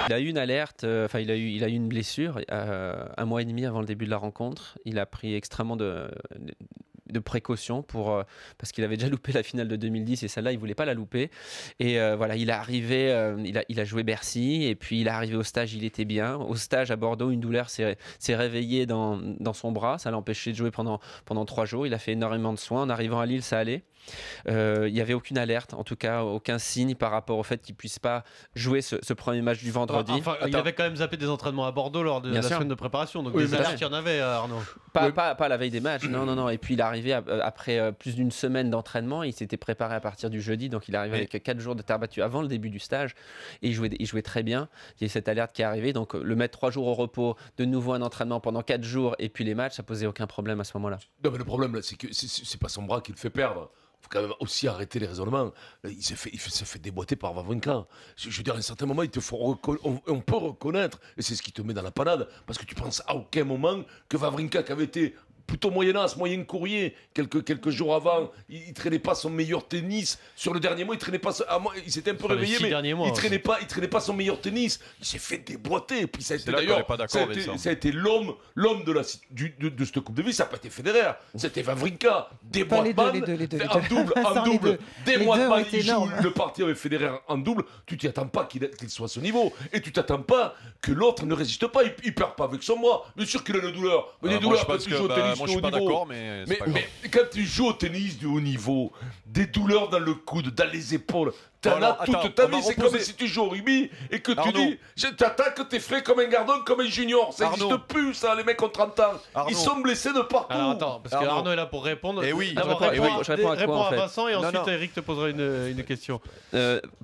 Il a eu une alerte, il a eu une blessure 1 mois et demi avant le début de la rencontre. Il a pris extrêmement de précautions parce qu'il avait déjà loupé la finale de 2010 et celle-là il voulait pas la louper et voilà, il est arrivé, il a joué Bercy et puis il est arrivé au stage, il était bien au stage à Bordeaux, une douleur s'est réveillée dans son bras, ça l'a empêché de jouer pendant 3 jours. Il a fait énormément de soins. En arrivant à Lille, ça allait. Il n'y avait aucune alerte, en tout cas aucun signe par rapport au fait qu'il ne puisse pas jouer ce premier match du vendredi. Enfin, il avait quand même zappé des entraînements à Bordeaux lors de la semaine de préparation, donc des alertes il y en avait, Arnaud. Pas la veille des matchs, non. Et puis il est arrivé après plus d'une semaine d'entraînement, il s'était préparé à partir du jeudi, donc il est arrivé avec 4 jours de terre battue avant le début du stage et il jouait très bien. Il y a eu cette alerte qui est arrivée, donc le mettre 3 jours au repos, de nouveau un entraînement pendant 4 jours et puis les matchs, ça posait aucun problème à ce moment-là. Non mais le problème là, c'est que c'est pas son bras qui le fait perdre. Il faut quand même aussi arrêter les raisonnements. Il se fait déboîter par Wawrinka. Je veux dire, à un certain moment, on peut reconnaître, et c'est ce qui te met dans la panade, parce que tu penses à aucun moment que Wawrinka, qui avait été plutôt moyenasse, moyen courrier, quelques jours avant, il traînait pas son meilleur tennis. Sur le dernier mois, il traînait pas. Il s'était un peu réveillé, mais il traînait pas son meilleur tennis. Il s'est fait déboîter. Et puis ça a été d'ailleurs, ça a été l'homme de cette Coupe de Vie. Ça n'a pas été Federer, c'était Wawrinka. Déboîtement, en double. Déboîtement, il joue le parti avec Federer en double. Tu t'y attends pas qu'il soit à ce niveau, et tu t'attends pas que l'autre ne résiste pas. Il perd pas avec son bras. Bien sûr qu'il a une douleur. Des douleurs parce qu'il joue au tennis. Moi je suis pas d'accord, mais quand tu joues au tennis de haut niveau, des douleurs dans le coude, dans les épaules, t'en as toute ta vie. C'est comme si tu joues au rugby et que tu dis t'attaques, t'es frais comme un gardon, comme un junior. Ça n'existe plus, ça, les mecs ont 30 ans. Ils sont blessés de partout. Alors attends, parce que Arnaud est là pour répondre. Et oui, je réponds à quoi, en fait. Vincent et ensuite Eric te posera une question.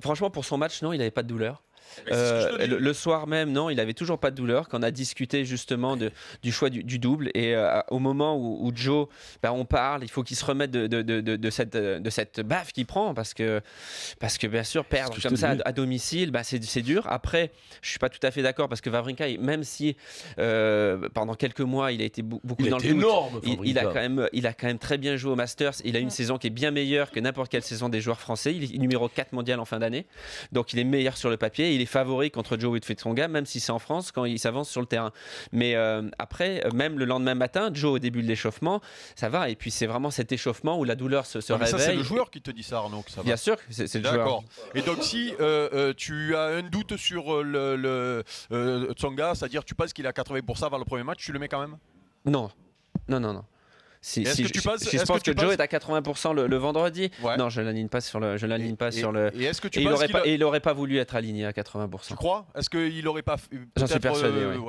Franchement, pour son match, non, il n'avait pas de douleur. Le soir même, non, il avait toujours pas de douleur. Quand on a discuté justement du choix du double et au moment où Joe, on parle, il faut qu'il se remette de cette baffe qu'il prend parce que bien sûr perdre comme ça à domicile, c'est dur. Après, je suis pas tout à fait d'accord parce que Wawrinka, même si pendant quelques mois il a été beaucoup dans le doute, il a quand même très bien joué au Masters. Il a une saison qui est bien meilleure que n'importe quelle saison des joueurs français. Il est numéro 4 mondial en fin d'année, donc il est meilleur sur le papier. Il est favori contre Joe Wilfried-Tsonga, même si c'est en France, quand il s'avance sur le terrain. Mais après, même le lendemain matin, Joe, au début de l'échauffement, ça va. Et puis, c'est vraiment cet échauffement où la douleur se réveille. Ça, c'est le joueur qui te dit ça, Arnaud, que ça va. Bien sûr, c'est le joueur. D'accord. Et donc, si tu as un doute sur le Tsonga, c'est-à-dire tu penses qu'il a 80% avant le premier match, tu le mets quand même? Non. Je pense que Joe est à 80% le vendredi. Non, je l'aligne pas sur le. Et est-ce que tu penses il aurait pas voulu être aligné à 80%. Tu crois? Est-ce qu'il aurait pas? J'en suis persuadé. Oui.